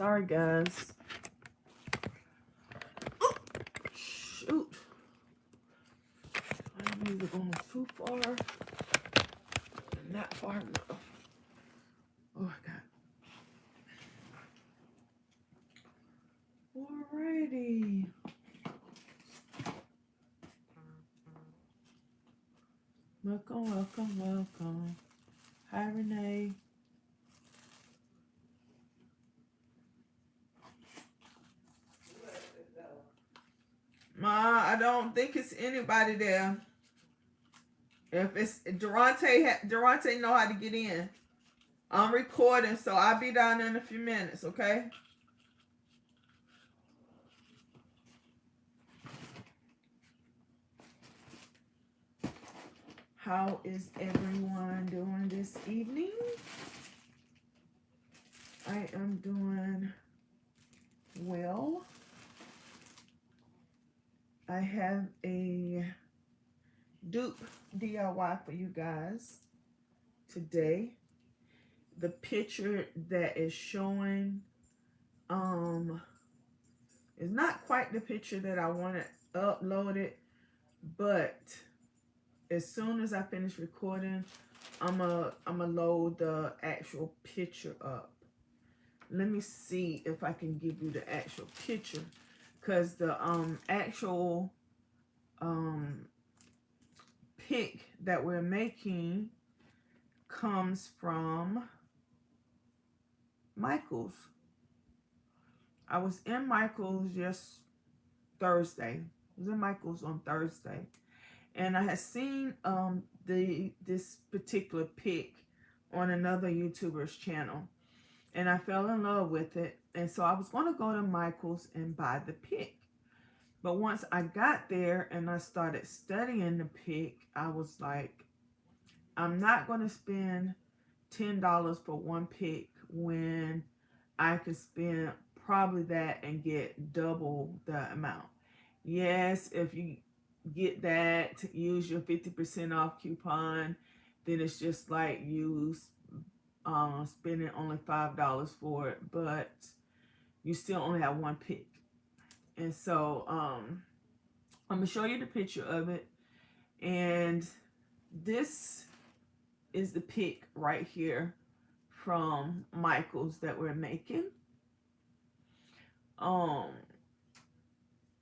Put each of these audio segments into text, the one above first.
Sorry, guys. Oh, shoot. I'm either going too far or not far enough. Oh, I got. Alrighty. Welcome, welcome, welcome. Hi, Renee. Ma, I don't think it's anybody there. If it's Durante know how to get in. I'm recording, so I'll be down in a few minutes, okay? How is everyone doing this evening? I am doing well. I have a dupe DIY for you guys today. The picture that is showing is not quite the picture that I wanted uploaded, but as soon as I finish recording, I'm a load the actual picture up. Let me see if I can give you the actual picture, because the actual pic that we're making comes from Michael's. I was in Michael's just Thursday. I was in Michael's on Thursday, and I had seen this particular pic on another YouTuber's channel, and I fell in love with it. And so I was going to go to Michael's and buy the pic. But once I got there and I started studying the pic, I was like, I'm not going to spend $10 for one pic when I could spend probably that and get double the amount. Yes, if you get that, use your 50% off coupon, then it's just like you spending only $5 for it, but you still only have one pic. And so I'm gonna show you the picture of it, and this is the pic right here from Michael's that we're making.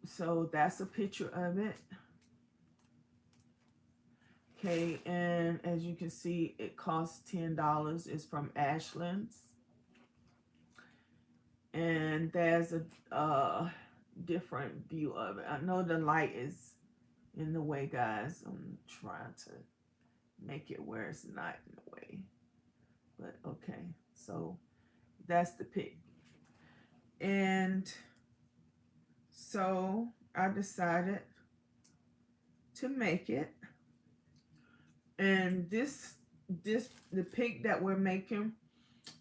So that's a picture of it. Okay, and as you can see, it costs $10. It's from Ashland's. And there's a different view of it. I know the light is in the way, guys. I'm trying to make it where it's not in the way. But okay, so that's the pic. And so I decided to make it. And the pic that we're making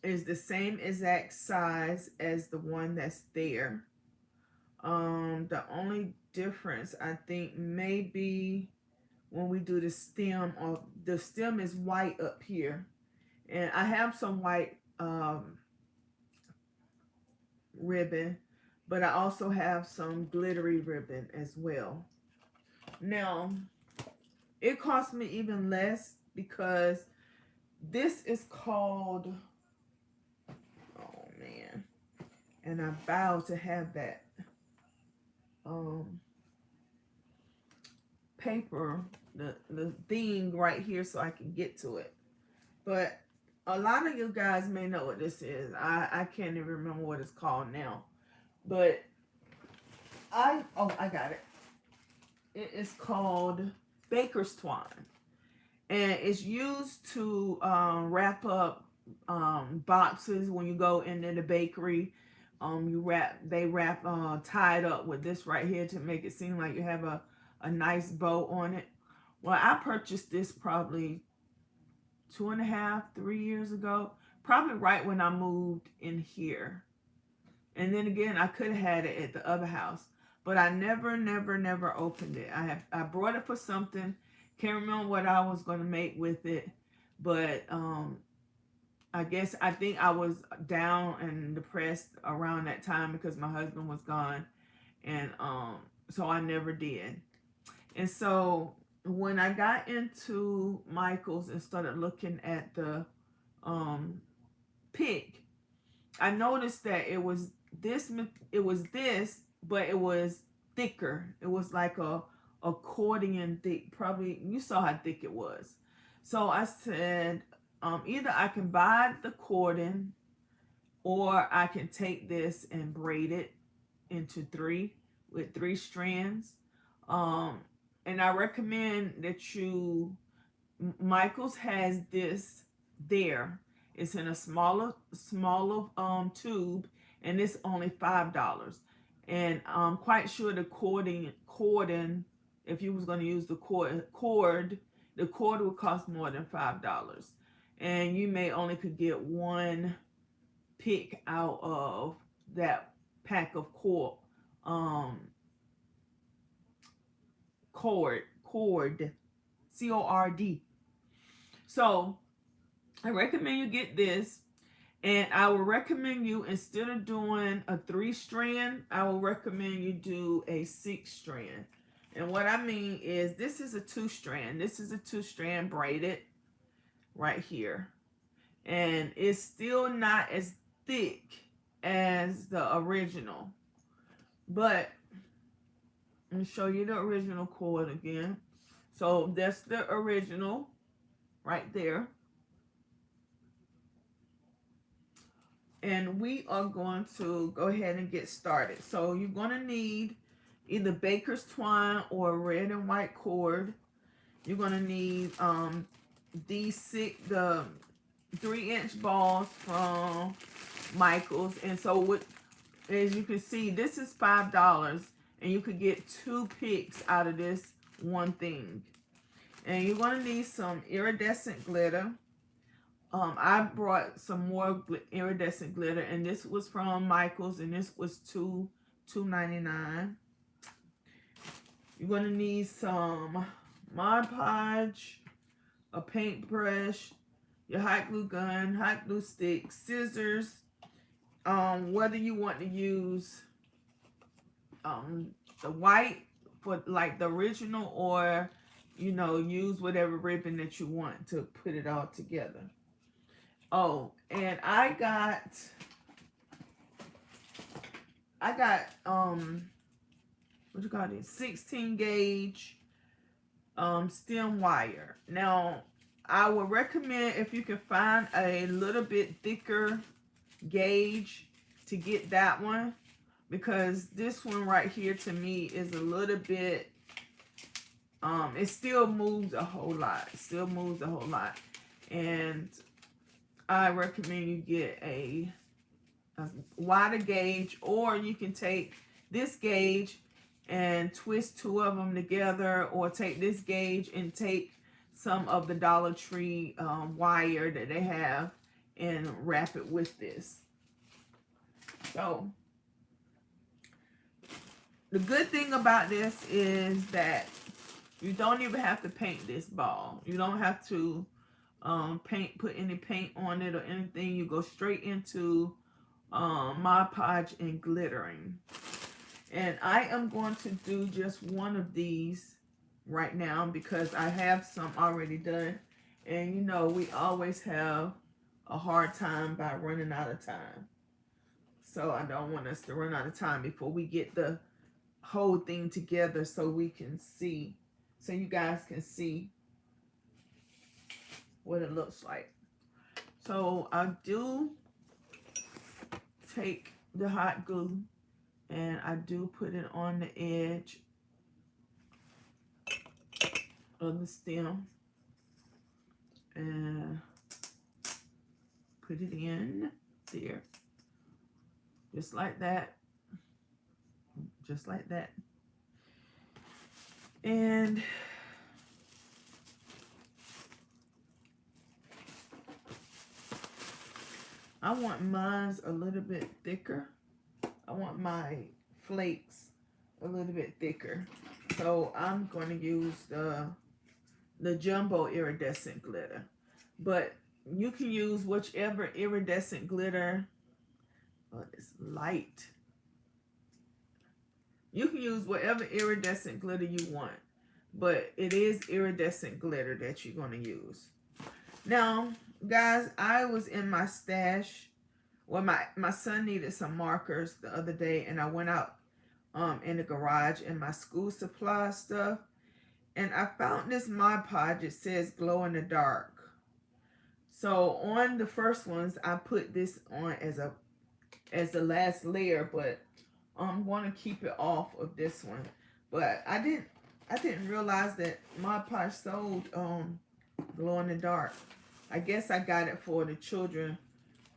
is the same exact size as the one that's there. The only difference I think may be when we do the stem, or the stem is white up here, and I have some white ribbon, but I also have some glittery ribbon as well. Now it cost me even less because this is called, oh man, and I vow to have that paper, the thing right here so I can get to it. But a lot of you guys may know what this is. I can't even remember what it's called now. But I got it. It is called baker's twine. And it's used to wrap up boxes when you go into the bakery. They wrap tied up with this right here to make it seem like you have a nice bow on it. Well, I purchased this probably 2.5, 3 years ago, probably right when I moved in here. And then again, I could have had it at the other house, but I never opened it. I brought it for something. Can't remember what I was going to make with it, but I think I was down and depressed around that time because my husband was gone, and so I never did. And so when I got into Michael's and started looking at the um pick, I noticed that it was this, but it was thicker. It was like a accordion thick. Probably you saw how thick it was. So I said, either I can buy the cordon or I can take this and braid it into three with three strands. Um, and I recommend that Michael's has this there. It's in a smaller tube, and it's only $5. And I'm quite sure the cordon, if you was going to use the the cord would cost more than $5. And you may only could get one pick out of that pack of um cord cord cord. So I recommend you get this, and I will recommend you, instead of doing a 3-strand, I will recommend you do a 6-strand. And what I mean is, this is a 2-strand. This is a 2-strand braided right here, and it's still not as thick as the original. But let me show you the original cord again. So that's the original right there. And we are going to go ahead and get started. So you're going to need either baker's twine or red and white cord. You're going to need the 3-inch balls from Michael's. And so as you can see, this is $5, and you could get 2 picks out of this one thing. And you're going to need some iridescent glitter. I brought some more iridescent glitter, and this was from Michael's, and this was $2.99. You're going to need some Mod Podge, a paintbrush, your hot glue gun, hot glue stick, scissors. Whether you want to use the white for like the original, or use whatever ribbon that you want to put it all together. Oh, and I got what you call it, 16 gauge stem wire. Now I would recommend, if you can find a little bit thicker gauge, to get that one, because this one right here to me is a little bit it still moves a whole lot. And I recommend you get a wider gauge, or you can take this gauge and twist 2 of them together, or take this gauge and take some of the Dollar Tree wire that they have and wrap it with this. So the good thing about this is that you don't even have to paint this ball. You don't have to put any paint on it or anything. You go straight into Mod Podge and glittering. And I am going to do just one of these right now because I have some already done. And we always have a hard time by running out of time. So I don't want us to run out of time before we get the whole thing together, so we can see, so you guys can see what it looks like. So I do take the hot glue and I do put it on the edge of the stem and put it in there, just like that, and I want mine a little bit thicker. I want my flakes a little bit thicker. So I'm going to use the jumbo iridescent glitter. But You can use whichever iridescent glitter. Oh, it's light. You can use whatever iridescent glitter you want, but it is iridescent glitter that you're going to use. Now, guys, I was in my stash. Well, my son needed some markers the other day, and I went out in the garage in my school supply stuff, and I found this Mod Podge. It says glow in the dark. So on the first ones, I put this on as the last layer, but I'm going to keep it off of this one. But I didn't realize that Mod Podge sold glow in the dark. I guess I got it for the children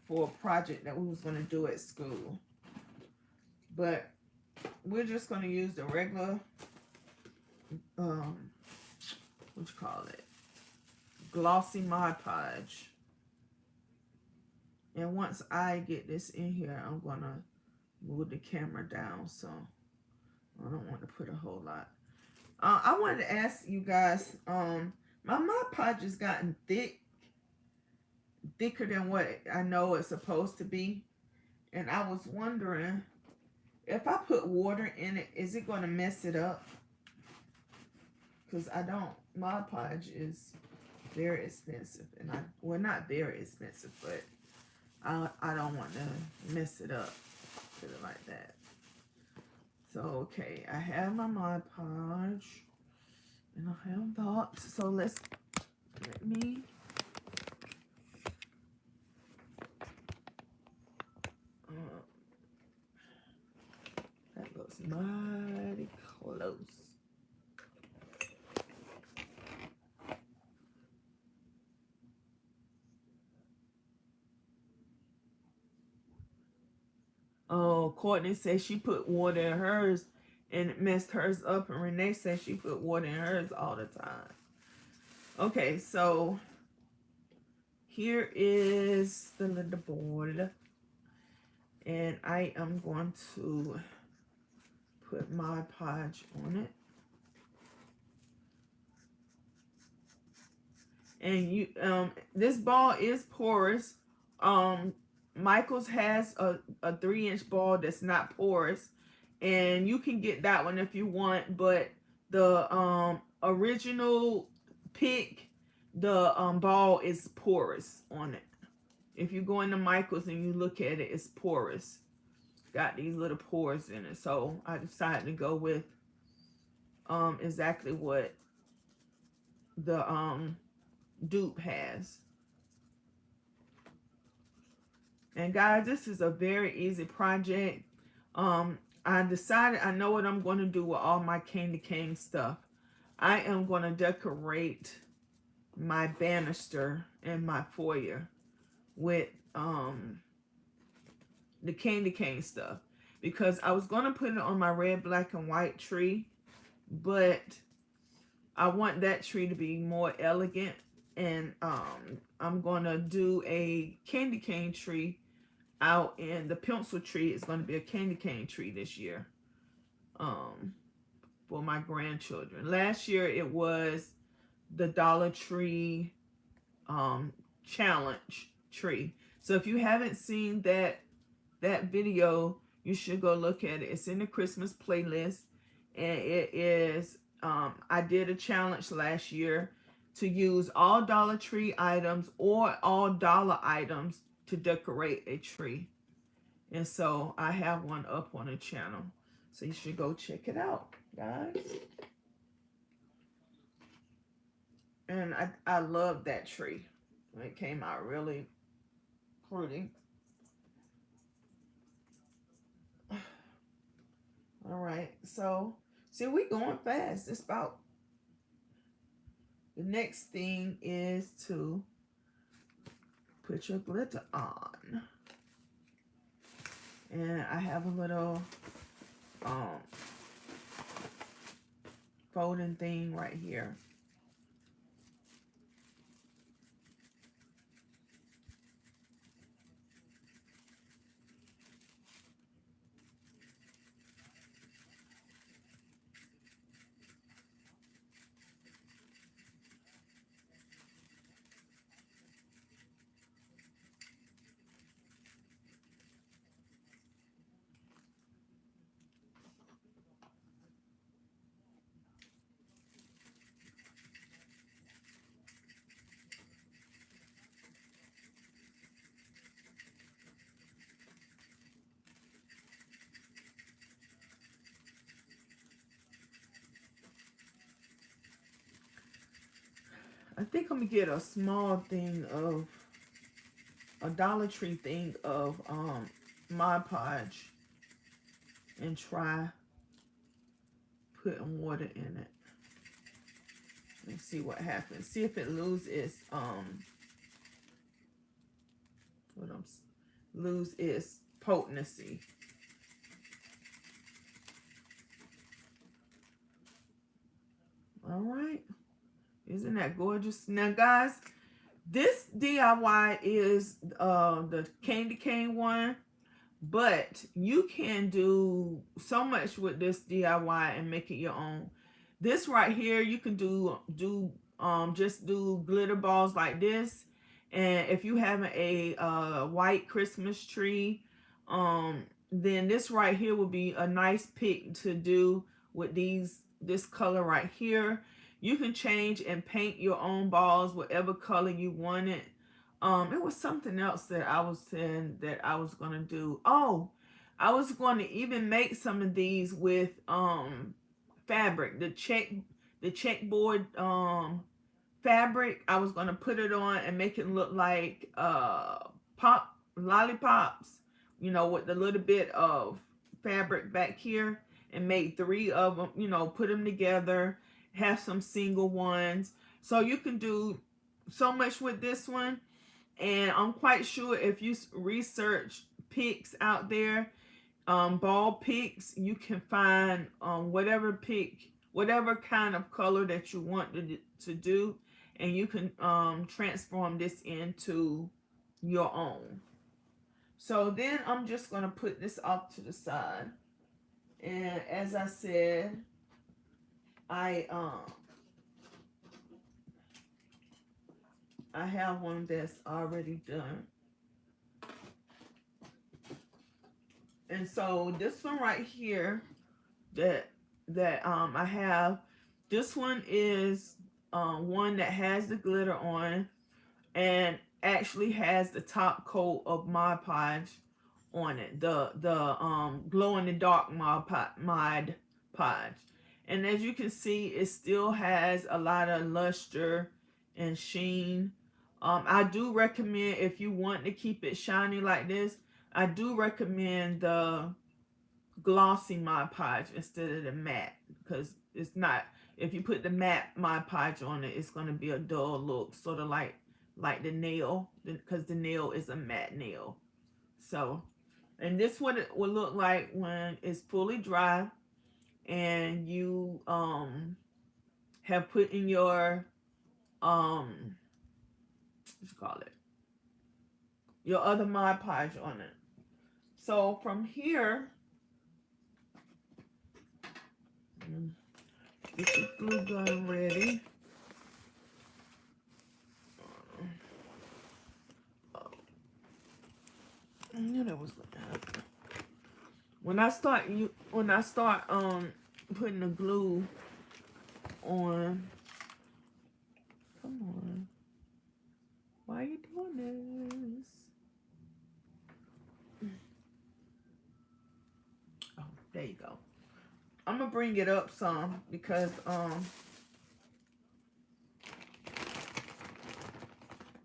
for a project that we was going to do at school. But we're just going to use the regular what you call it, glossy Mod Podge. And once I get this in here, I'm going to move the camera down, so I don't want to put a whole lot. I wanted to ask you guys, my Mod Podge has gotten thicker than what I know it's supposed to be. And I was wondering, if I put water in it, is it going to mess it up? Because Mod Podge is very expensive. And well, not very expensive, but I don't want to mess it up. Put it like that. So, okay, I have my Mod Podge. And I have that. So let me... that looks mighty close. Oh, Courtney says she put water in hers and it messed hers up. And Renee says she put water in hers all the time. Okay, so here is the little board. And I am going to put Mod Podge on it. And this ball is porous. Michael's has a 3-inch ball that's not porous, and you can get that one if you want, but the original pick, the ball is porous on it. If you go into Michael's and you look at it, it's porous. Got these little pores in it. So I decided to go with exactly what the dupe has. And guys, this is a very easy project. I decided I know what I'm going to do with all my candy cane stuff. I am going to decorate my banister in my foyer with the candy cane stuff, because I was going to put it on my red, black, and white tree, but I want that tree to be more elegant, and I'm going to do a candy cane tree out in the pencil tree. It's going to be a candy cane tree this year for my grandchildren. Last year it was the Dollar Tree challenge tree. So if you haven't seen that video, you should go look at it. It's in the Christmas playlist, and it is I did a challenge last year to use all Dollar Tree items or all dollar items to decorate a tree. And so I have one up on the channel, so you should go check it out, guys. And I love that tree. It came out really pretty. All right, so see, we going fast. It's about, the next thing is to put your glitter on. And I have a little folding thing right here. I think I'm gonna get a small thing of a Dollar Tree thing of Mod Podge and try putting water in it and see what happens. See if it loses lose its potency. All right, isn't that gorgeous? Now guys, this DIY is the candy cane one, but you can do so much with this DIY and make it your own. This right here, you can just do glitter balls like this. And if you have a white Christmas tree, then this right here will be a nice pick to do with this color right here. You can change and paint your own balls whatever color you want it. It was something else that I was saying that I was gonna do. Oh, I was going to even make some of these with fabric, the checkboard fabric. I was gonna put it on and make it look like pop lollipops, you know, with a little bit of fabric back here, and make 3 of them, you know, put them together, have some single ones. So you can do so much with this one. And I'm quite sure if you research picks out there, ball picks, you can find whatever kind of color that you want to do, and you can transform this into your own. So then I'm just going to put this off to the side. And as I said, I have one that's already done. And so this one right here that I have, this one is one that has the glitter on and actually has the top coat of Mod Podge on it, the glow in the dark Mod Podge. And as you can see, it still has a lot of luster and sheen. I do recommend, if you want to keep it shiny like this, I do recommend the glossy Mod Podge instead of the matte, because it's not, if you put the matte Mod Podge on it, it's going to be a dull look, sort of like the nail, because the nail is a matte nail. So, and this what it will look like when it's fully dry and you have put in your what you call it, your other Mod Podge on it. So from here, get your glue gun ready. I knew that was gonna happen. When I start putting the glue on, come on, why are you doing this? Oh, there you go. I'm gonna bring it up some because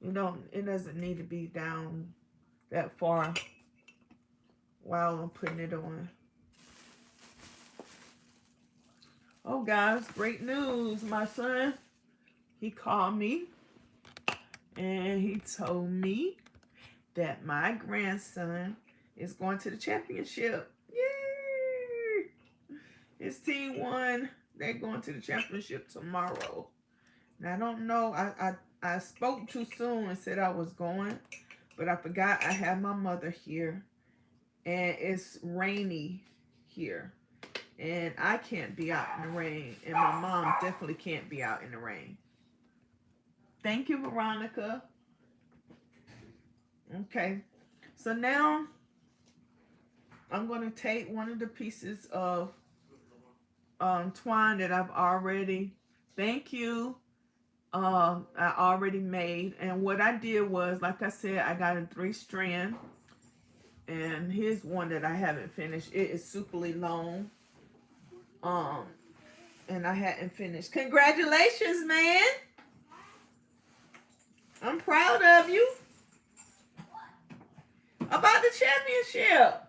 you know, it doesn't need to be down that far while I'm putting it on. Oh guys, great news. My son, he called me and he told me that my grandson is going to the championship. Yay! His team won. They're going to the championship tomorrow. Now I don't know, I spoke too soon and said I was going, but I forgot I have my mother here and it's rainy here. And I can't be out in the rain. And my mom definitely can't be out in the rain. Thank you, Veronica. Okay. So now I'm going to take one of the pieces of twine that I've already, thank you, I already made. And what I did was, like I said, I got a 3-strand. And here's one that I haven't finished. It is superly long. And I hadn't finished. Congratulations, man. I'm proud of you. About the championship.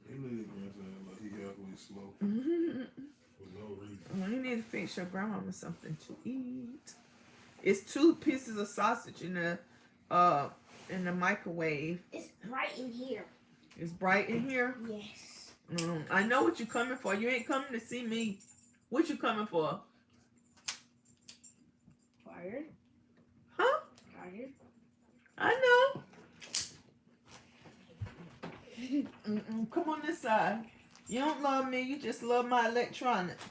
He need grandson like he halfway slow. For no reason. Well, you need to fix your grandmama something to eat. It's 2 pieces of sausage in the microwave. It's bright in here. It's bright in here? Yes. I know what you're coming for. You ain't coming to see me. What you coming for? Fire. Huh? Fire. I know. Come on this side. You don't love me. You just love my electronics.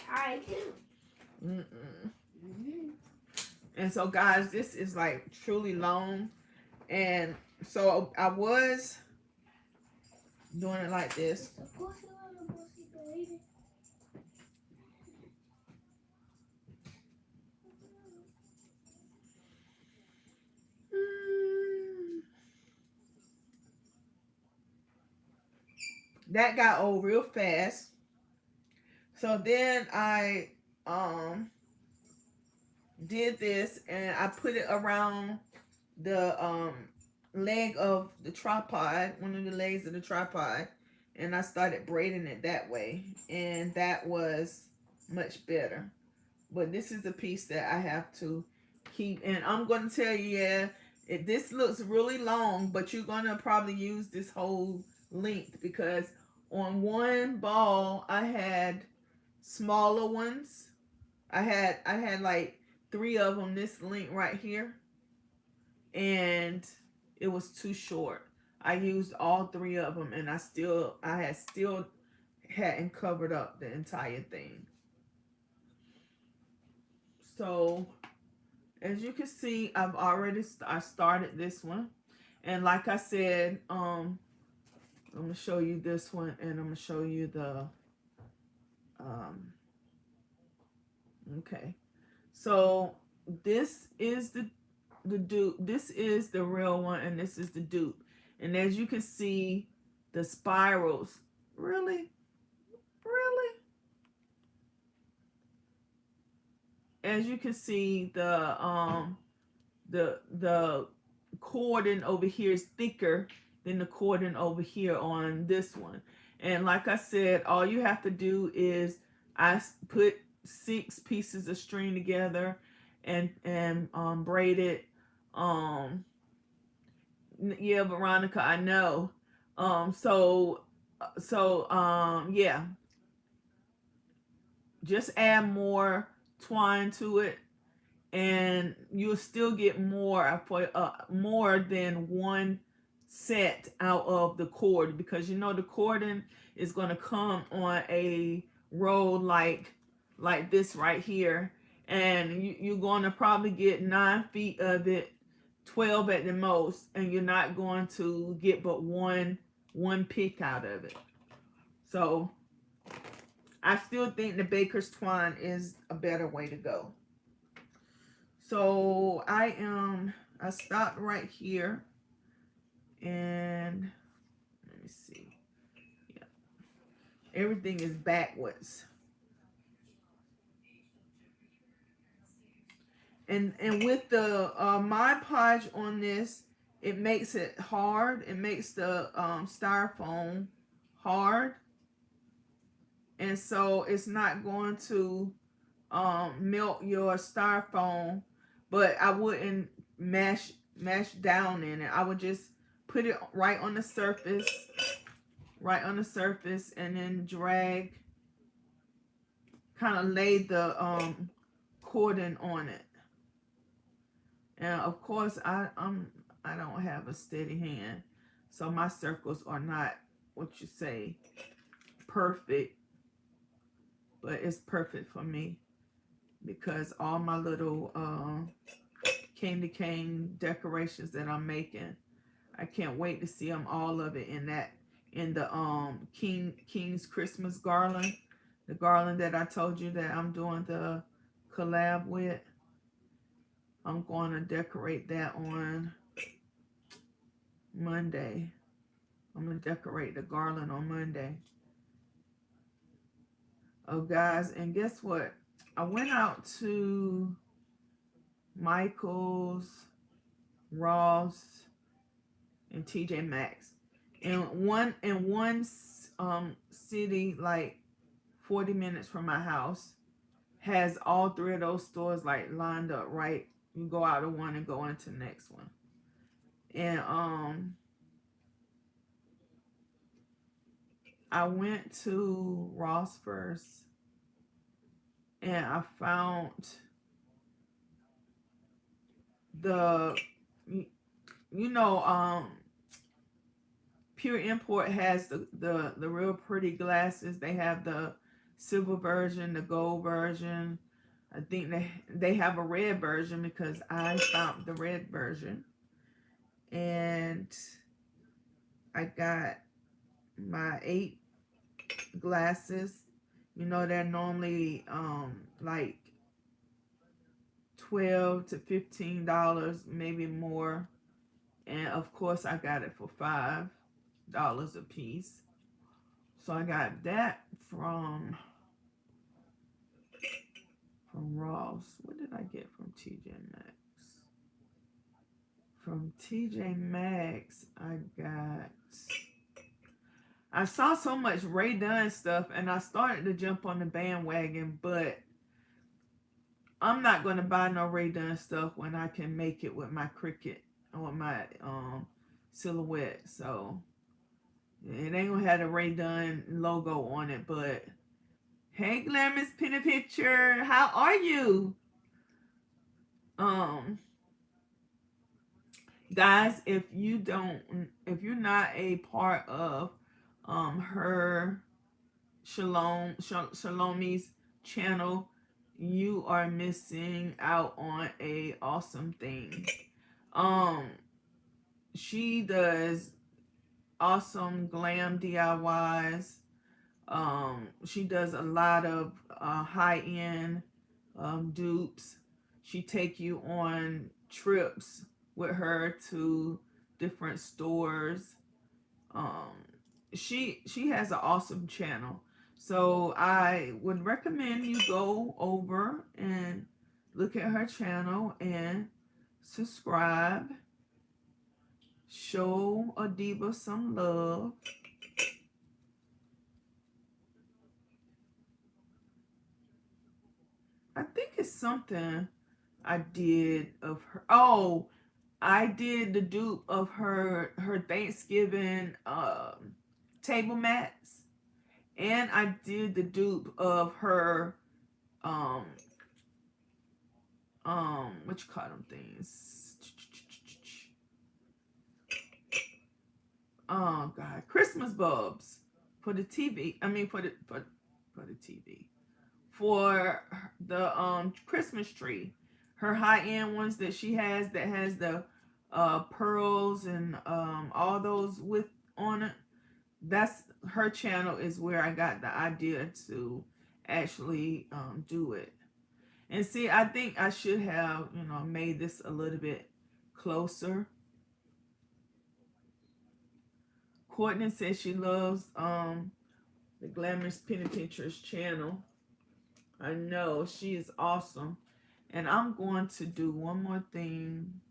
I do. And so, guys, this is like truly long. And so I was doing it like this. That got old real fast. So then I did this and I put it around the leg of the tripod, one of the legs of the tripod, and I started braiding it that way, and that was much better. But this is the piece that I have to keep, and I'm going to tell you, this looks really long, but you're going to probably use this whole length, because on one ball I had smaller ones. I had like 3 of them this length right here, and it was too short. I used all 3 of them, and I hadn't covered up the entire thing. So as you can see, I started this one, and like I said, I'm gonna show you this one, and I'm gonna show you the okay. So this is the dupe. This is the real one, and this is the dupe. And as you can see, the spirals. Really? As you can see, the cording over here is thicker than the cording over here on this one. And like I said, all you have to do is I put 6 pieces of string together and braid it. Yeah, Veronica, I know. Yeah, just add more twine to it, and you'll still get more for more than one set out of the cord, because you know the cording is going to come on a roll like this right here, and you're going to probably get 9 feet of it, 12 at the most, and you're not going to get but one pick out of it. So I still think the baker's twine is a better way to go. So I stopped right here, and let me see. Yeah, everything is backwards. And with the Mod Podge on this, it makes it hard. It makes the styrofoam hard, and so it's not going to melt your styrofoam. But I wouldn't mash down in it. I would just put it right on the surface, and then drag, kind of lay the cording on it. And of course, I don't have a steady hand, so my circles are not what you say perfect, but it's perfect for me, because all my little candy cane decorations that I'm making, I can't wait to see them, all of it in the King's Christmas garland, the garland that I told you that I'm doing the collab with. I'm going to decorate that on Monday. I'm going to decorate the garland on Monday. Oh, guys, and guess what? I went out to Michaels, Ross, and TJ Maxx. And one city like 40 minutes from my house has all three of those stores like lined up right. You go out of one and go into the next one. And I went to Ross first and I found the Pure Import has the real pretty glasses. They have the silver version, the gold version. I think they have a red version because I found the red version. And I got my 8 glasses. They're normally like $12 to $15, maybe more. And of course I got it for $5 a piece. So I got that from Ross. What did I get from TJ Maxx? From TJ Maxx, I saw so much Ray Dunn stuff and I started to jump on the bandwagon, but I'm not going to buy no Ray Dunn stuff when I can make it with my Cricut or my silhouette. So it ain't gonna have the Ray Dunn logo on it, but hey, Glamorous Penny Picture, how are you? Guys, if you're not a part of her Shalomi's channel, you are missing out on a awesome thing. She does awesome glam DIYs. She does a lot of high-end dupes. She take you on trips with her to different stores. She has an awesome channel. So I would recommend you go over and look at her channel and subscribe. Show a diva some love. I think it's something I did of her. Oh, I did the dupe of her Thanksgiving table mats, and I did the dupe of her what you call them things? Oh God, Christmas bulbs for the TV. I mean for the TV. For the Christmas tree. Her high-end ones that she has that has the pearls and all those with on it. That's her channel is where I got the idea to actually do it. And see, I think I should have, made this a little bit closer. Courtney says she loves the Glamorous Penny Pictures channel. I know, she is awesome. And I'm going to do one more thing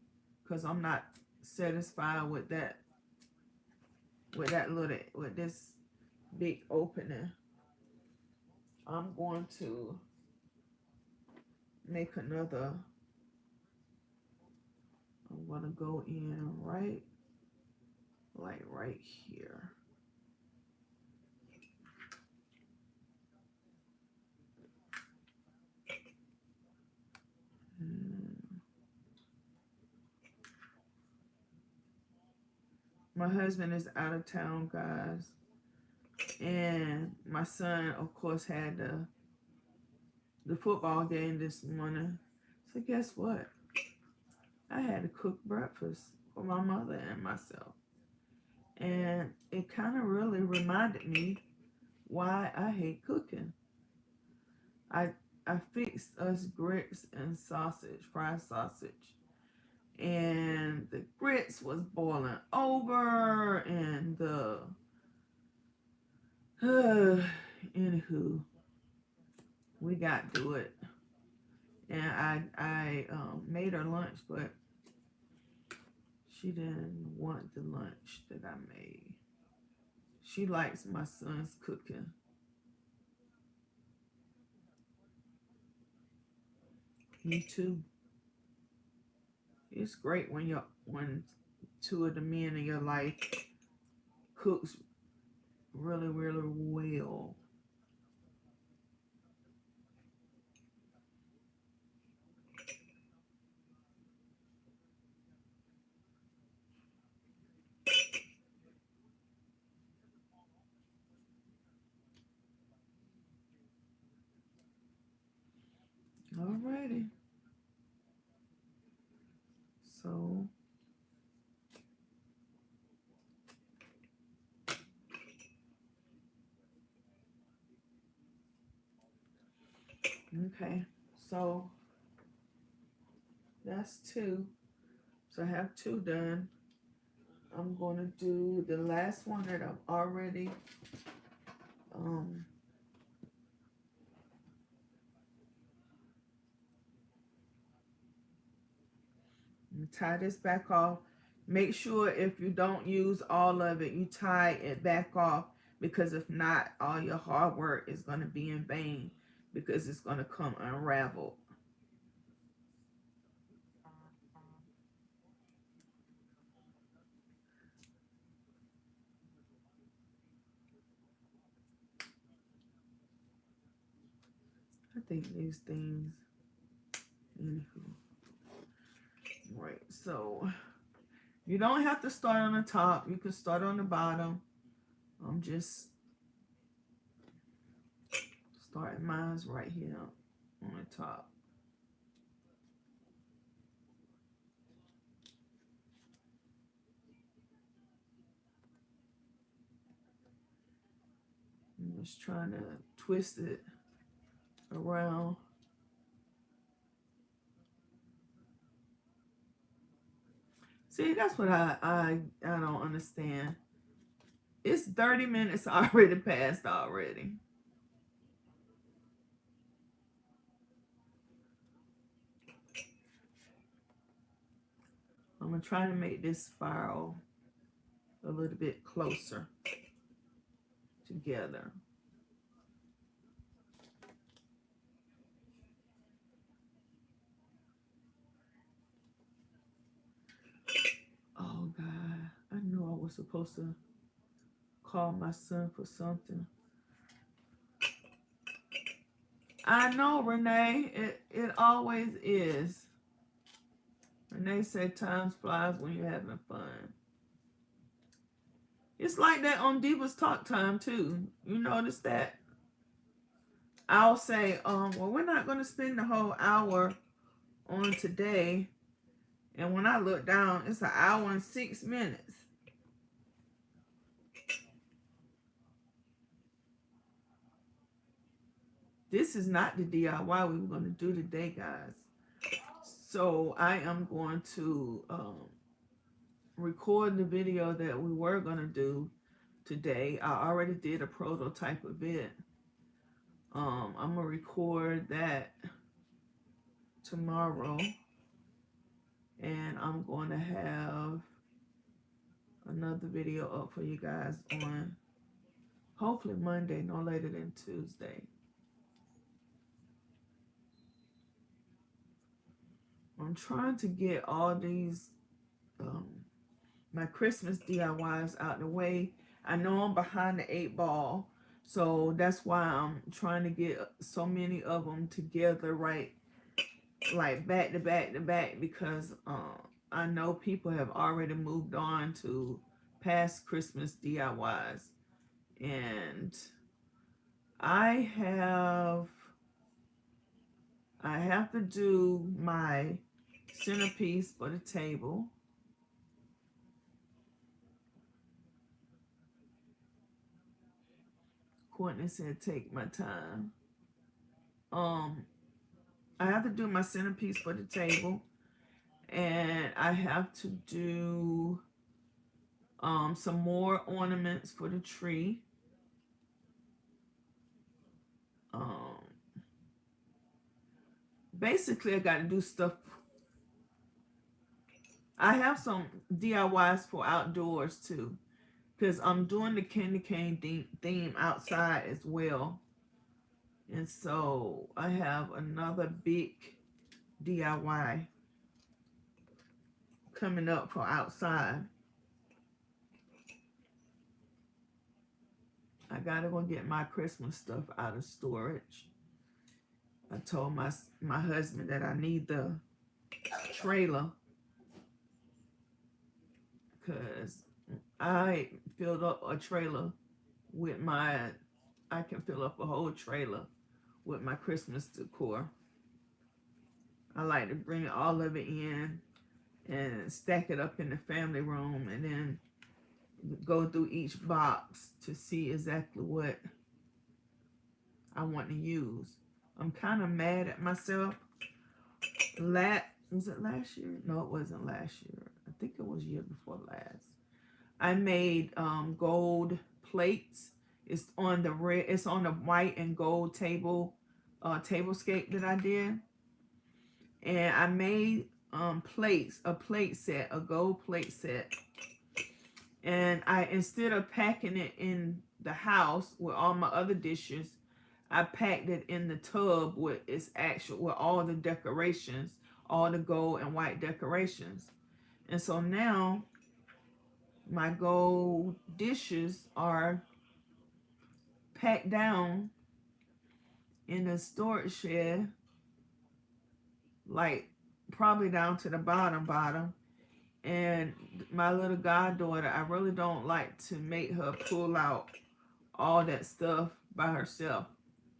because I'm not satisfied with this big opening. I'm going to make another. I'm going to go in right here. My husband is out of town, guys. And my son, of course, had the football game this morning. So guess what? I had to cook breakfast for my mother and myself. And it kind of really reminded me why I hate cooking. I fixed us grits and sausage, fried sausage. And the grits was boiling over and anywho, we got to it. and I made her lunch, but she didn't want the lunch that I made. She likes my son's cooking. Me too. It's great when two of the men in your life cooks really, really well. Alrighty. So okay. So that's two. So I have two done. I'm gonna do the last one that I've already tie this back off. Make sure if you don't use all of it, you tie it back off, because if not, all your hard work is going to be in vain, because it's going to come unraveled. I think these things, anywho. Right, so you don't have to start on the top. You can start on the bottom. I'm just starting mine's right here on the top. I'm just trying to twist it around. See, that's what I don't understand. It's 30 minutes already passed already. I'm gonna try to make this spiral a little bit closer together. Oh God, I knew I was supposed to call my son for something. I know, Renee, it always is. Renee said time flies when you're having fun. It's like that on Diva's Talk Time too. You notice that? I'll say, well, we're not going to spend the whole hour on today. And when I look down, it's an hour and 6 minutes. This is not the DIY we were going to do today, guys. So I am going to record the video that we were going to do today. I already did a prototype of it. I'm going to record that tomorrow. And I'm going to have another video up for you guys on hopefully Monday, no later than Tuesday. I'm trying to get all these my Christmas DIYs out the way. I know I'm behind the 8 ball, so that's why I'm trying to get so many of them together, right, like back to back to back, because I know people have already moved on to past Christmas DIYs, and I have to do my centerpiece for the table. Courtney said, take my time. I have to do my centerpiece for the table, and I have to do some more ornaments for the tree. basically I got to do stuff. I have some DIYs for outdoors too, because I'm doing the candy cane theme outside as well. And so I have another big DIY coming up for outside. I gotta go get my Christmas stuff out of storage. I told my husband that I need the trailer because I filled up a trailer with I can fill up a whole trailer with my Christmas decor. I like to bring all of it in and stack it up in the family room and then go through each box to see exactly what I want to use. I'm kind of mad at myself. Was it last year? No, it wasn't last year. I think it was year before last. I made gold plates. It's on the red. It's on the white and gold tablescape that I did, and I made plates, a plate set, a gold plate set. And I, instead of packing it in the house with all my other dishes, I packed it in the tub with with all the decorations, all the gold and white decorations. And so now my gold dishes are packed down in the storage shed, like probably down to the bottom. And my little goddaughter, I really don't like to make her pull out all that stuff by herself.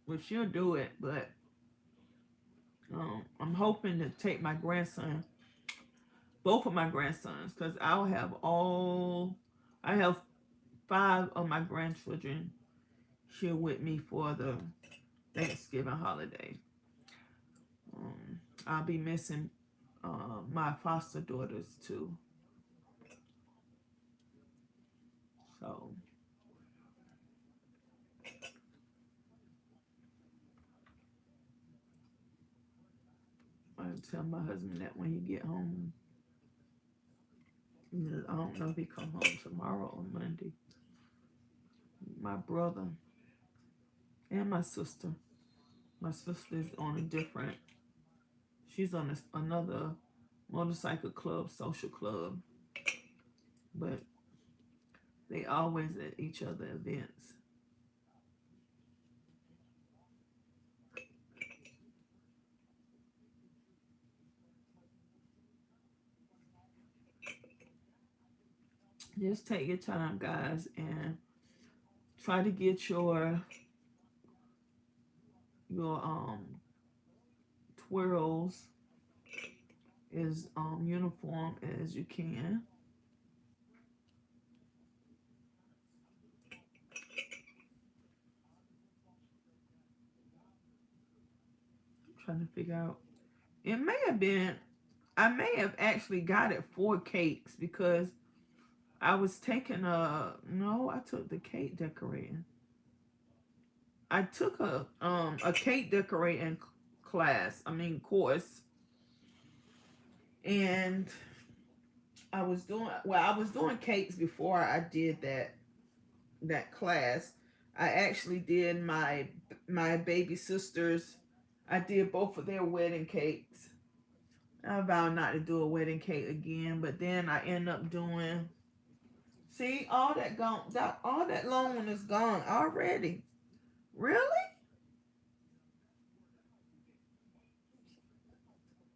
Well, she'll do it, but I'm hoping to take my grandson, both of my grandsons, because I have 5 of my grandchildren here with me for the Thanksgiving holiday. I'll be missing my foster daughters too. So I tell my husband that when he get home. I don't know if he come home tomorrow or Monday. My brother and my sister. My sister is on a different. She's on another motorcycle club, social club, but they always at each other events. Just take your time, guys, and try to get your twirls as uniform as you can. I'm trying to figure out. It may have been. I may have actually got it for cakes because I was taking no, I took the cake decorating. I took a cake decorating course, and I was doing cakes before I did that class. I actually did my baby sisters. I did both of their wedding cakes. I vowed not to do a wedding cake again, but then I end up doing. See, all that gone. All that long one is gone already. Really?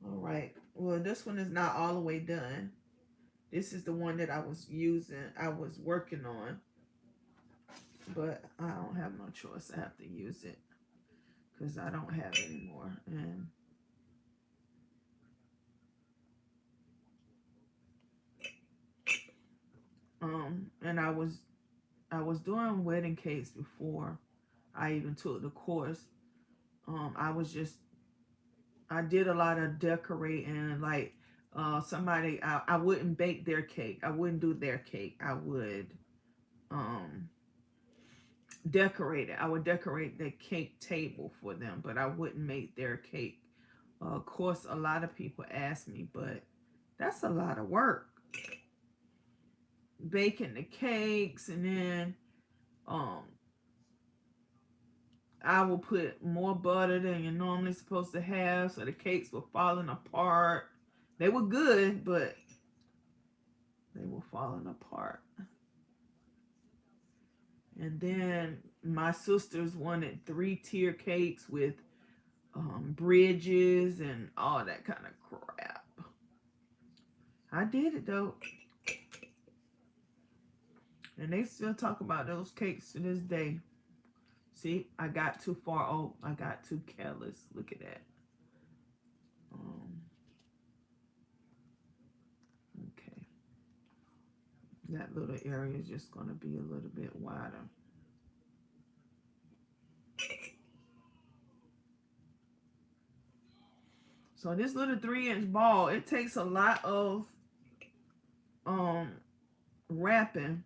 All right. Well, this one is not all the way done. This is the one that I was working on. But I don't have no choice. I have to use it because I don't have it anymore. And I was doing wedding cakes before I even took the course. I did a lot of decorating, like I wouldn't bake their cake. I wouldn't do their cake. I would decorate it. I would decorate the cake table for them, but I wouldn't make their cake. Of course, a lot of people ask me, but that's a lot of work. Baking the cakes, and then I will put more butter than you're normally supposed to have, so the cakes were falling apart. They were good, but they were falling apart. And then my sisters wanted 3-tier cakes with bridges and all that kind of crap. I did it though. And they still talk about those cakes to this day. See, I got too far. Oh, I got too careless. Look at that. Okay. That little area is just going to be a little bit wider. So this little 3-inch ball, it takes a lot of wrapping.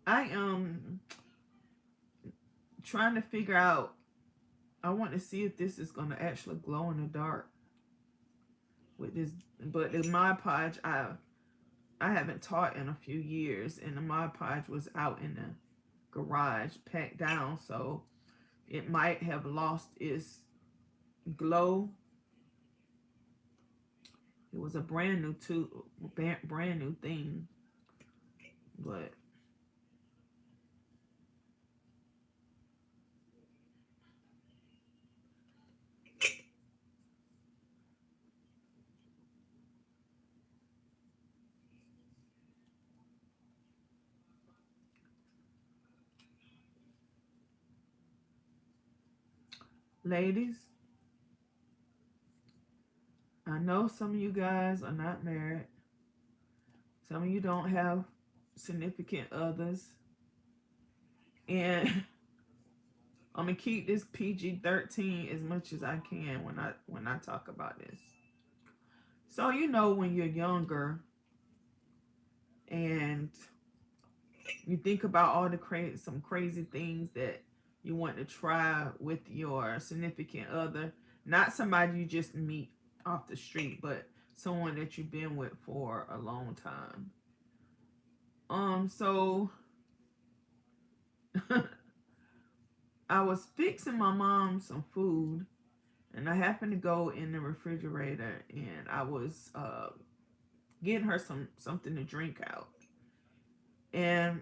I am trying to figure out. I want to see if this is going to actually glow in the dark with this. But the Mod Podge, I haven't taught in a few years, and the Mod Podge was out in the garage, packed down, so it might have lost its glow. It was a brand new thing, but ladies, I know some of you guys are not married. Some of you don't have significant others. And I'm gonna keep this PG-13 as much as I can when I talk about this. So you know, when you're younger and you think about all the some crazy things that you want to try with your significant other, not somebody you just meet off the street, but someone that you've been with for a long time. So I was fixing my mom some food, and I happened to go in the refrigerator, and I was getting her something to drink out, and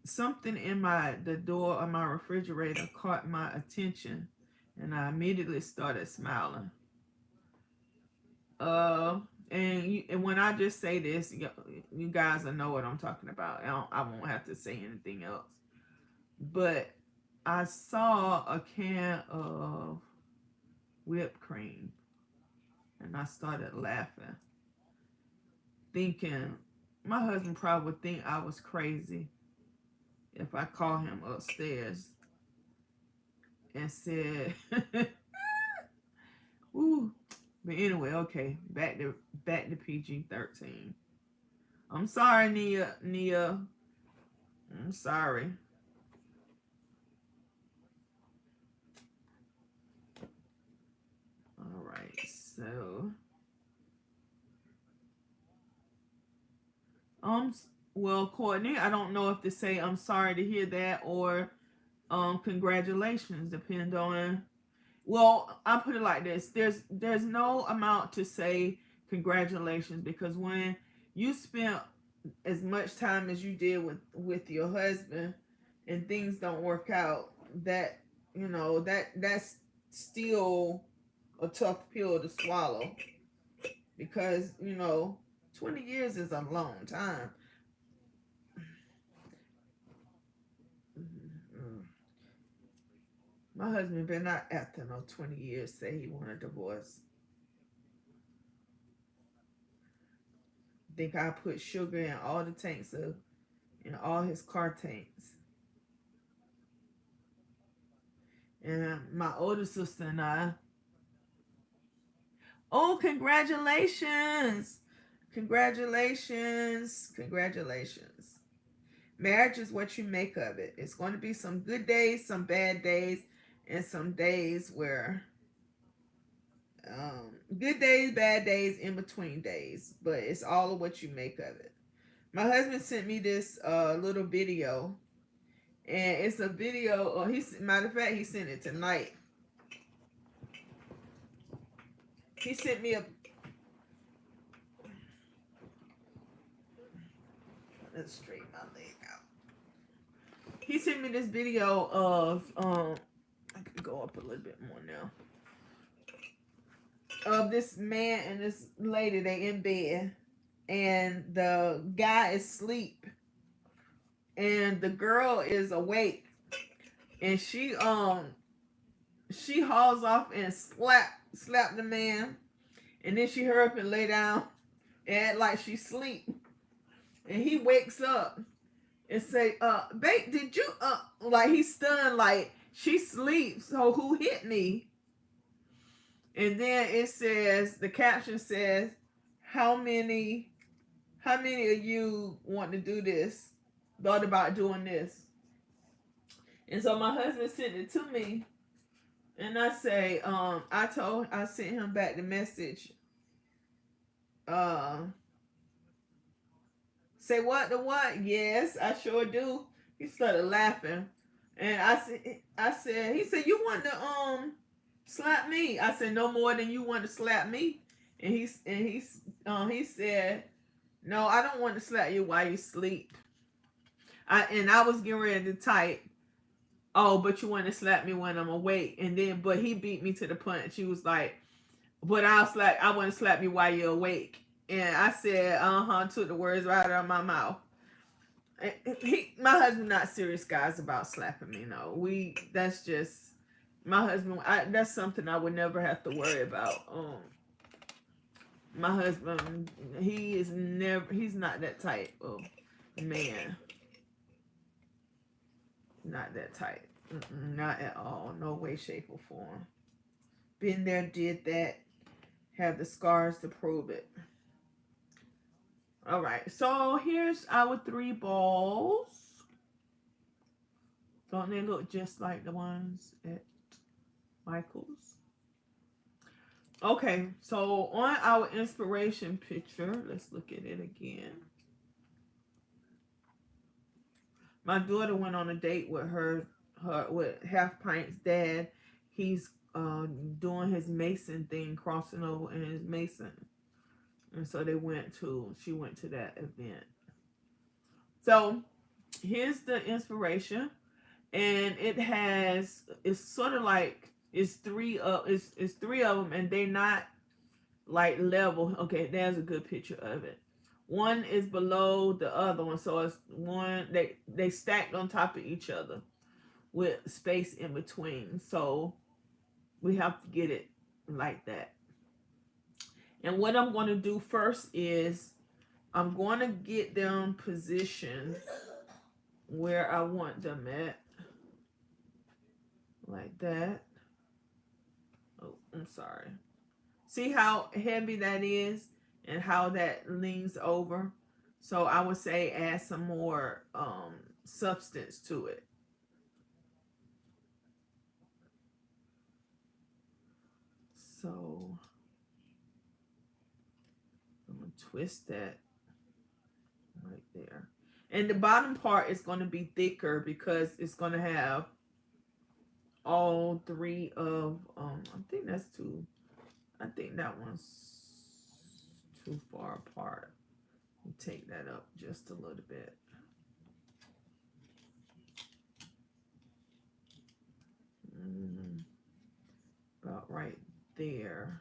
something in the door of my refrigerator caught my attention, and I immediately started smiling. And when I just say this, you guys will know what I'm talking about. I won't have to say anything else. But I saw a can of whipped cream, and I started laughing, thinking my husband probably would think I was crazy if I call him upstairs and said, "Ooh." But anyway, okay, back to PG-13. I'm sorry, Nia. I'm sorry. All right, so well, Courtney, I don't know if to say I'm sorry to hear that or congratulations, depend on. Well, I'll put it like this. There's no amount to say congratulations, because when you spent as much time as you did with your husband and things don't work out, that that's still a tough pill to swallow, because 20 years is a long time. My husband been not after no 20 years say he want a divorce. Think I put sugar in all the tanks in all his car tanks. And my older sister and I. Oh, congratulations! Congratulations! Congratulations! Marriage is what you make of it. It's going to be some good days, some bad days, and some days where good days, bad days, in between days. But it's all of what you make of it. My husband sent me this little video, and it's a video. Matter of fact, he sent it tonight. He sent me a. Let's straighten my leg out. He sent me this video of I can go up a little bit more now. Of this man and this lady, they in bed, and the guy is asleep, and the girl is awake, and she hauls off and slap the man, and then she hurry up and lay down and act like she sleep, and he wakes up and say, babe, did you like he's stunned, like she sleeps, so who hit me? And then it says, the caption says, how many of you want to do this? Thought about doing this? And so my husband sent it to me, and I say, I sent him back the message. Say what the what? Yes, I sure do. He started laughing, and I said, he said, you want to slap me? I said, no more than you want to slap me. And he said, no, I don't want to slap you while you sleep. I was getting ready to type, oh, but you want to slap me when I'm awake. And then, but he beat me to the punch. He was like, but I want to slap you while you're awake. And I said, took the words right out of my mouth. My husband not serious, guys, about slapping me. No, that's just my husband. That's something I would never have to worry about. My husband, he's not that type of man. Not that type. Not at all. No way, shape, or form. Been there, did that. Have the scars to prove it. All right. So here's our 3 balls. Don't they look just like the ones at Michael's? Okay. So on our inspiration picture, let's look at it again. My daughter went on a date with with Half Pint's dad. He's doing his Mason thing, crossing over in his Mason. And so she went to that event. So here's the inspiration. And it's sort of like, it's 3 of them, and they're not like level. Okay, there's a good picture of it. One is below the other one, so it's one, they stacked on top of each other with space in between. So we have to get it like that. And what I'm going to do first is I'm going to get them positioned where I want them at. Like that. Oh, I'm sorry. See how heavy that is and how that leans over? So I would say add some more substance to it. So I'm going to twist that right there. And the bottom part is going to be thicker because it's going to have all 3 of, I think that's too, I think that one's too far apart. Take that up just a little bit. About right there.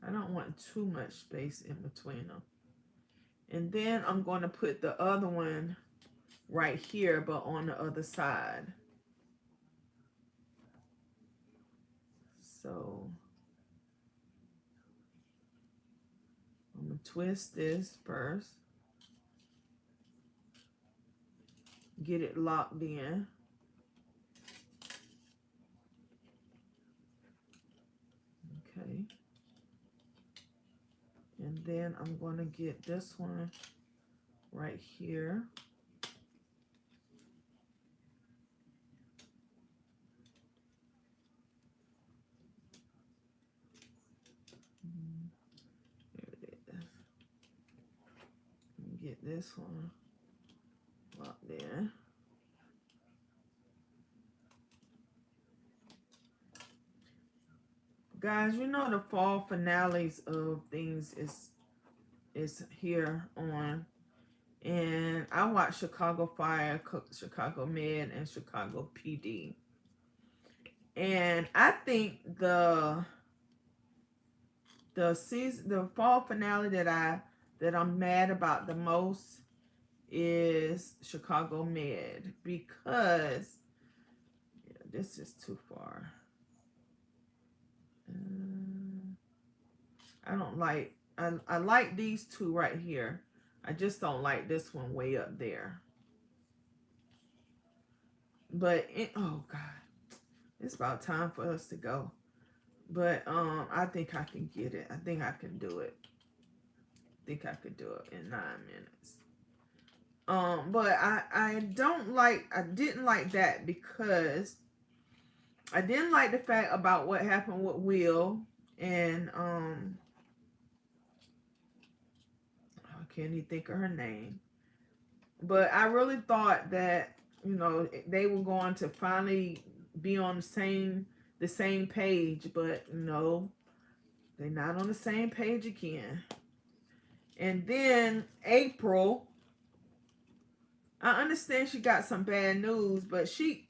I don't want too much space in between them. And then I'm going to put the other one right here, but on the other side. So I'm going to twist this first. Get it locked in. then I'm going to get this one right here. Here it is. Get this one up there. Guys, you know the fall finales of things is here on. And I watched Chicago Fire, Chicago Med, and Chicago PD. And I think the fall finale that I'm mad about the most is Chicago Med, because this is too far. I don't like. I like these two right here. I just don't like this one way up there. But oh God, it's about time for us to go. But I think I can get it. I think I can do it. I think I could do it in 9 minutes. But I didn't like that because I didn't like the fact about what happened with Will, and I can't even think of her name. But I really thought that, you know, they were going to finally be on the same page, but no, they're not on the same page again. And then April, I understand she got some bad news, but she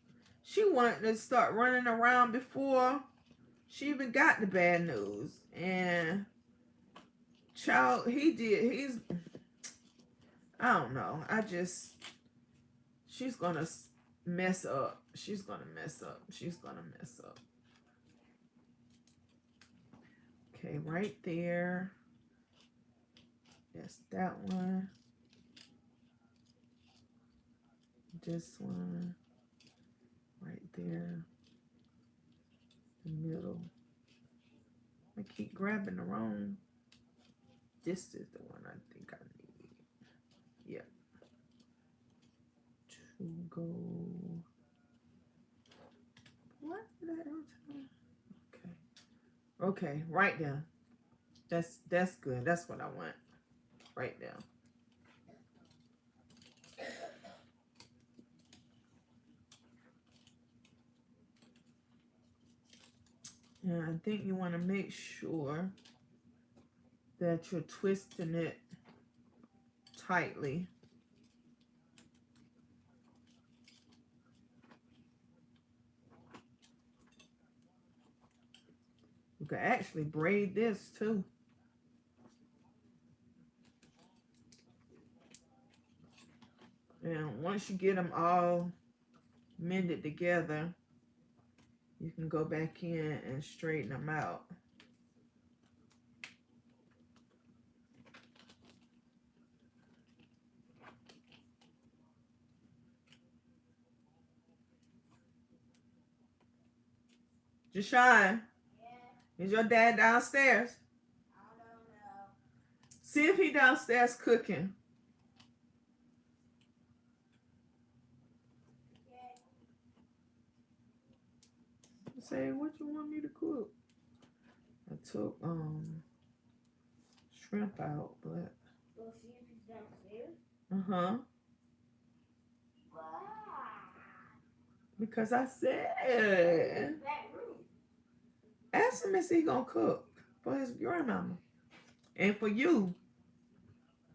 wanted to start running around before she even got the bad news. And child, he's I don't know. She's gonna mess up. She's gonna mess up. She's gonna mess up. Okay, right there. That's that one. This one. Right there. The middle. I keep grabbing the wrong. This is the one I think I need. Yep. To go. What did I do? Okay. Okay, right there. That's good. That's what I want. Right there. And I think you want to make sure that you're twisting it tightly. You can actually braid this too. And once you get them all mended together, you can go back in and straighten them out. Jashawn, is your dad downstairs? I don't know. See if he downstairs cooking. Say, what you want me to cook? I took shrimp out, but We'll see if he's downstairs. uh-huh. Wow. Because I said, That room. ask him if he gonna cook for his grandmama. And for you.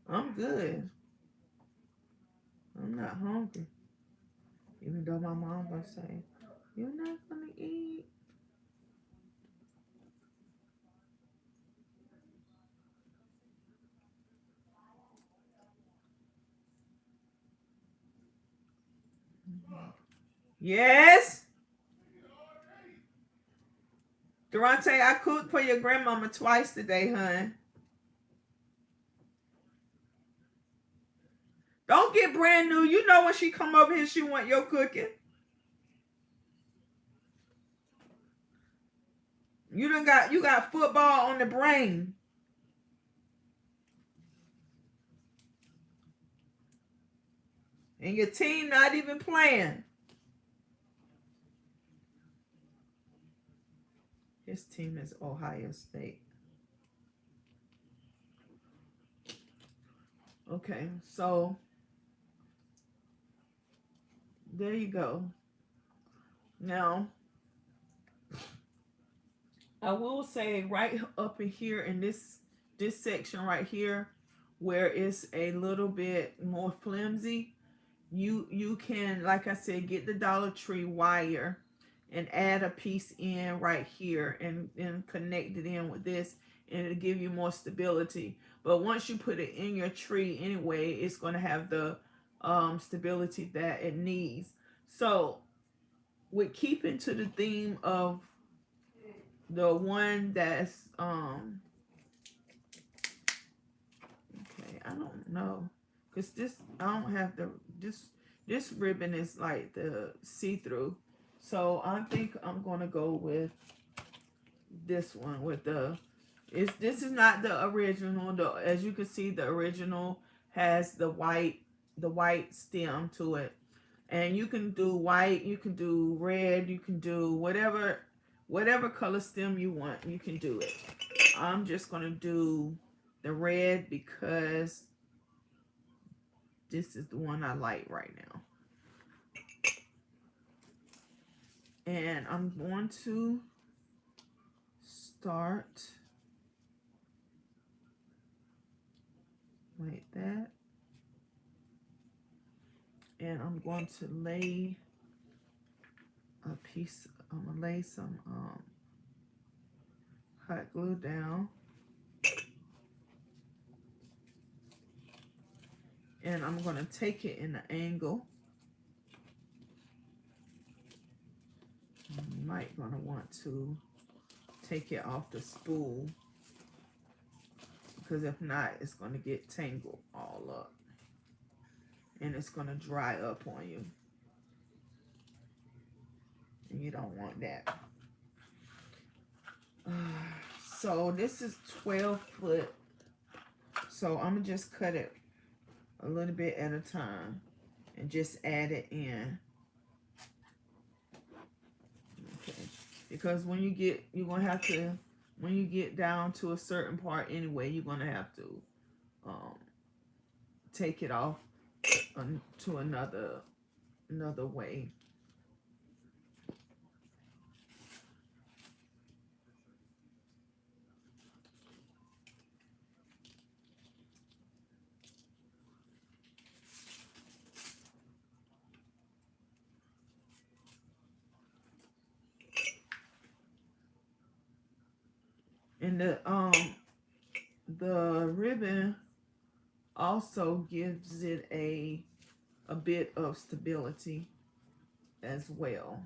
I'm good. I'm not hungry. Even though my mom was saying, you're not gonna eat. Yes? Durante, I cooked for your grandmama twice today, hon. Don't get brand new. You know when she come over here, she want your cooking. You got football on the brain. And your team not even playing. His team is Ohio State. Okay, so there you go. Now, I will say right up in here in this section right here, where it's a little bit more flimsy, you can, like I said, get the Dollar Tree wire and add a piece in right here and connect it in with this, and it'll give you more stability. But once you put it in your tree anyway, it's going to have the stability that it needs. So with keeping to the theme of the one that's okay, I don't know, because this, I don't have the this ribbon is like the see-through, so I think I'm gonna go with this one with the, this is not the original. The, as you can see, the original has the white stem to it, and you can do white, you can do red, you can do whatever color stem you want, you can do it. I'm just gonna do the red because this is the one I like right now. And I'm going to start like that. And I'm going to lay a piece, I'm gonna lay some hot glue down. And I'm gonna take it in an angle. You might gonna want to take it off the spool, because if not, it's gonna get tangled all up and it's gonna dry up on you, and you don't want that. So this is 12 foot, so I'm gonna just cut it a little bit at a time and just add it in. Okay, because when you get, you're gonna have to, when you get down to a certain part anyway, you're gonna have to take it off to another way. And the ribbon also gives it a bit of stability as well.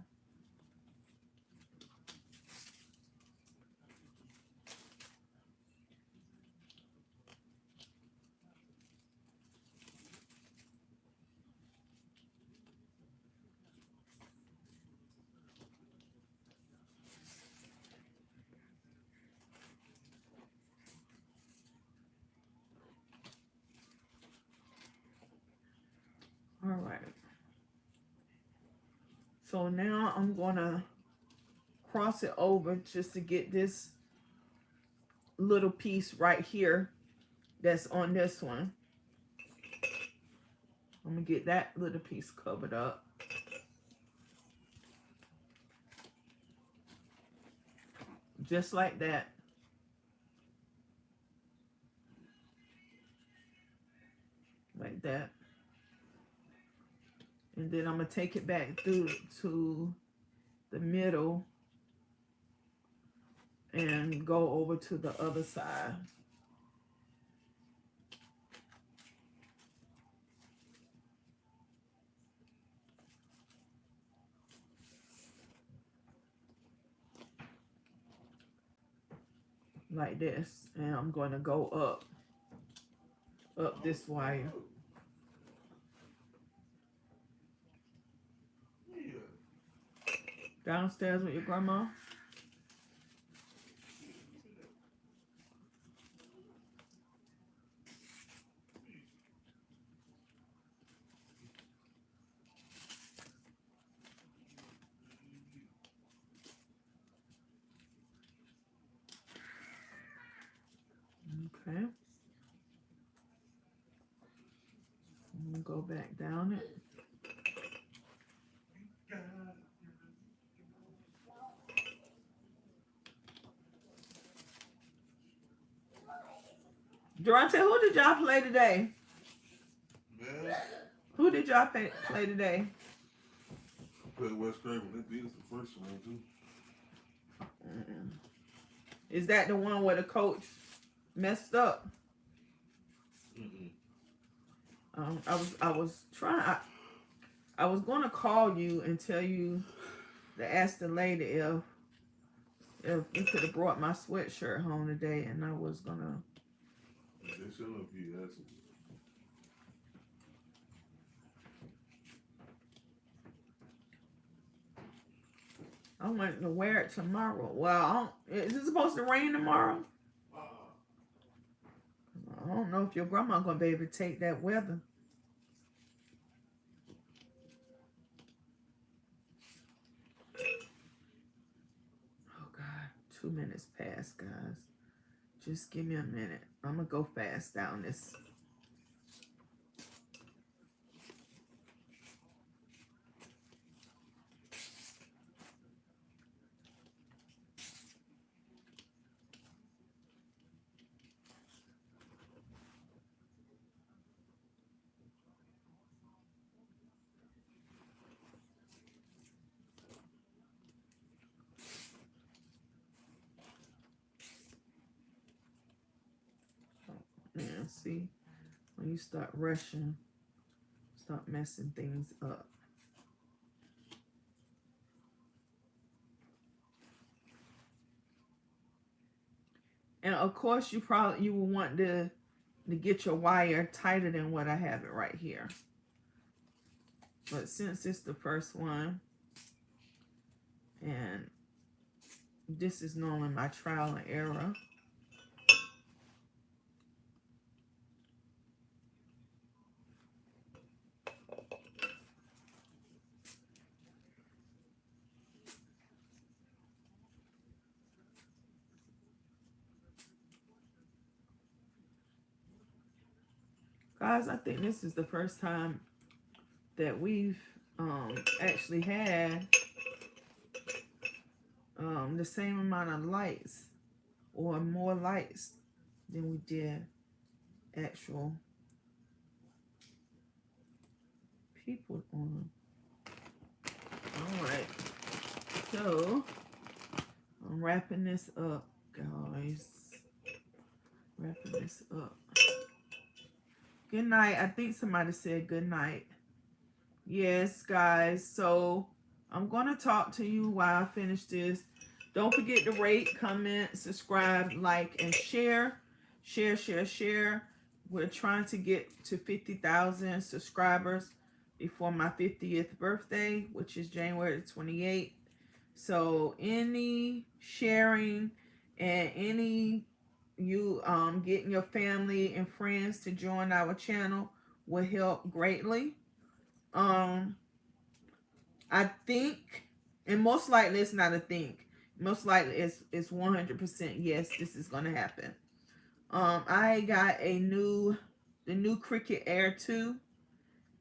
All right. So now I'm gonna cross it over just to get this little piece right here that's on this one. I'm gonna get that little piece covered up. Just like that. Like that. And then I'm gonna take it back through to the middle and go over to the other side. Like this. And I'm going to go up this wire. Downstairs with your grandma. go back down it. Durante, who did y'all play today? Man, Who did y'all play today? played West Craven. They beat us the first one, too. Is that the one where the coach messed up? I was trying. I was gonna call you and tell you to ask the lady if you could have brought my sweatshirt home today, and I was gonna. They shouldn't have been asking. I want to wear it tomorrow. Well, is it supposed to rain tomorrow? I don't know if your grandma gonna be able to take that weather. Oh God, 2 minutes past, guys. Just give me a minute. I'm gonna go fast down this. Yeah, see, when you start rushing, start messing things up. And of course, you will want to get your wire tighter than what I have it right here. But since it's the first one, and this is normally my trial and error. Guys, I think this is the first time that we've actually had the same amount of lights or more lights than we did actual people on. All right, so I'm wrapping this up, guys. Wrapping this up. Good night. I think somebody said good night. Yes, guys. So I'm going to talk to you while I finish this. Don't forget to rate, comment, subscribe, like, and share. Share, share, share. We're trying to get to 50,000 subscribers before my 50th birthday, which is January 28th. So any sharing and any you getting your family and friends to join our channel will help greatly. I think, and most likely it's not a think, most likely it's 100% yes, this is gonna happen. I got the new Cricut Air 2,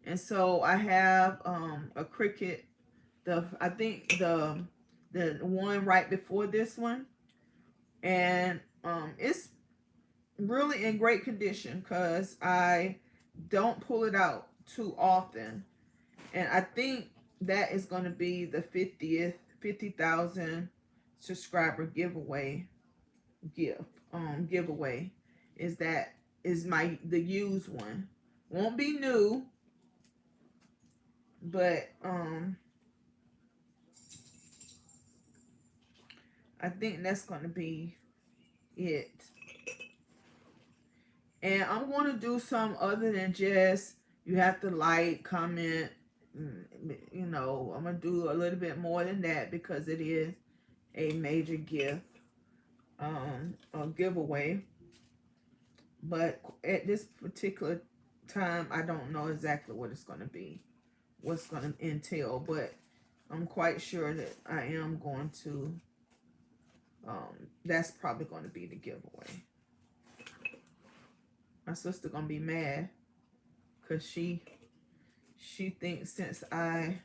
and so I have a Cricut, I think the one right before this one, and it's really in great condition because I don't pull it out too often, and I think that is going to be the 50,000 subscriber giveaway giveaway. Is the used one. Won't be new, but I think that's going to be it. And I'm going to do some other than just you have to like, comment, you know, I'm going to do a little bit more than that because it is a major gift, a giveaway. But at this particular time, I don't know exactly what it's going to be, what's going to entail, but I'm quite sure that I am going to, that's probably going to be the giveaway. My sister going to be mad because she she thinks since I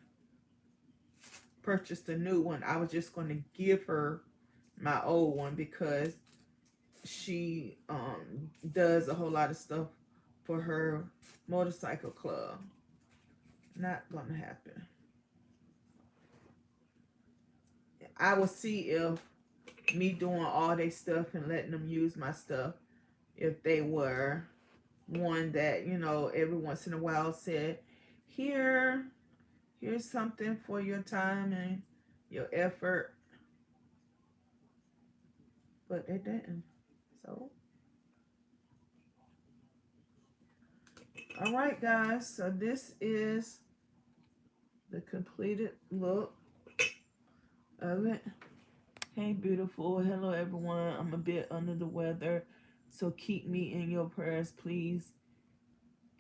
purchased a new one, I was just going to give her my old one because she does a whole lot of stuff for her motorcycle club. Not gonna happen. I will see if me doing all their stuff and letting them use my stuff, if they were one that, you know, every once in a while said, here's something for your time and your effort. But they didn't. So all right, guys, so this is the completed look of it. Hey, beautiful. Hello, everyone. I'm a bit under the weather, so keep me in your prayers, please.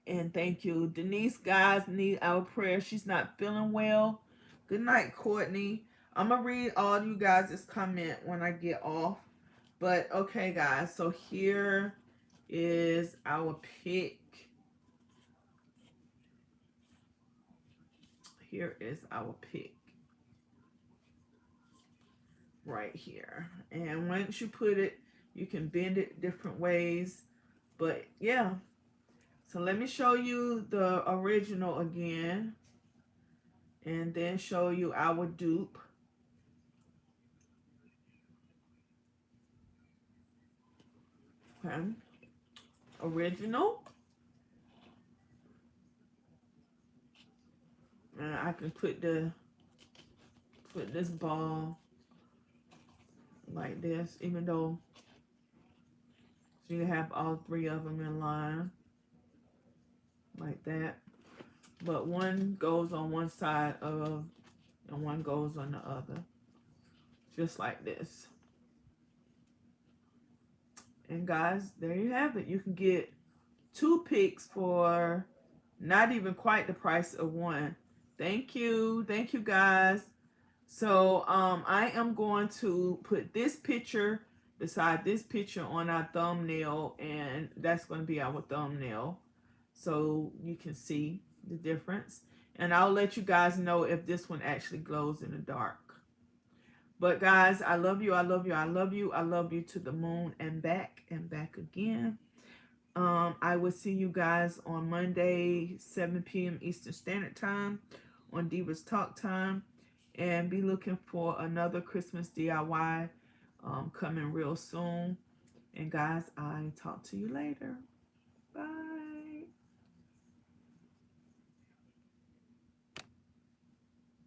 And thank you. Denise, guys, need our prayer. She's not feeling well. Good night, Courtney. I'm going to read all you guys' comment when I get off. But, okay, guys, so here is our pick. Here is our pick. Right here. And once you put it, you can bend it different ways. But, yeah. So let me show you the original again. And then show you our dupe. Okay. Original. And I can put this ball like this, even though so you have all three of them in line like that. But one goes on one side of and one goes on the other. Just like this. And guys, there you have it. You can get 2 picks for not even quite the price of one. Thank you. Thank you, guys. So I am going to put this picture beside this picture on our thumbnail, and that's going to be our thumbnail. So you can see the difference. And I'll let you guys know if this one actually glows in the dark. But guys, I love you. I love you. I love you. I love you to the moon and back again. I will see you guys on Monday, 7 p.m. Eastern Standard Time on Diva's Talk Time. And be looking for another Christmas DIY coming real soon. And guys, I talk to you later.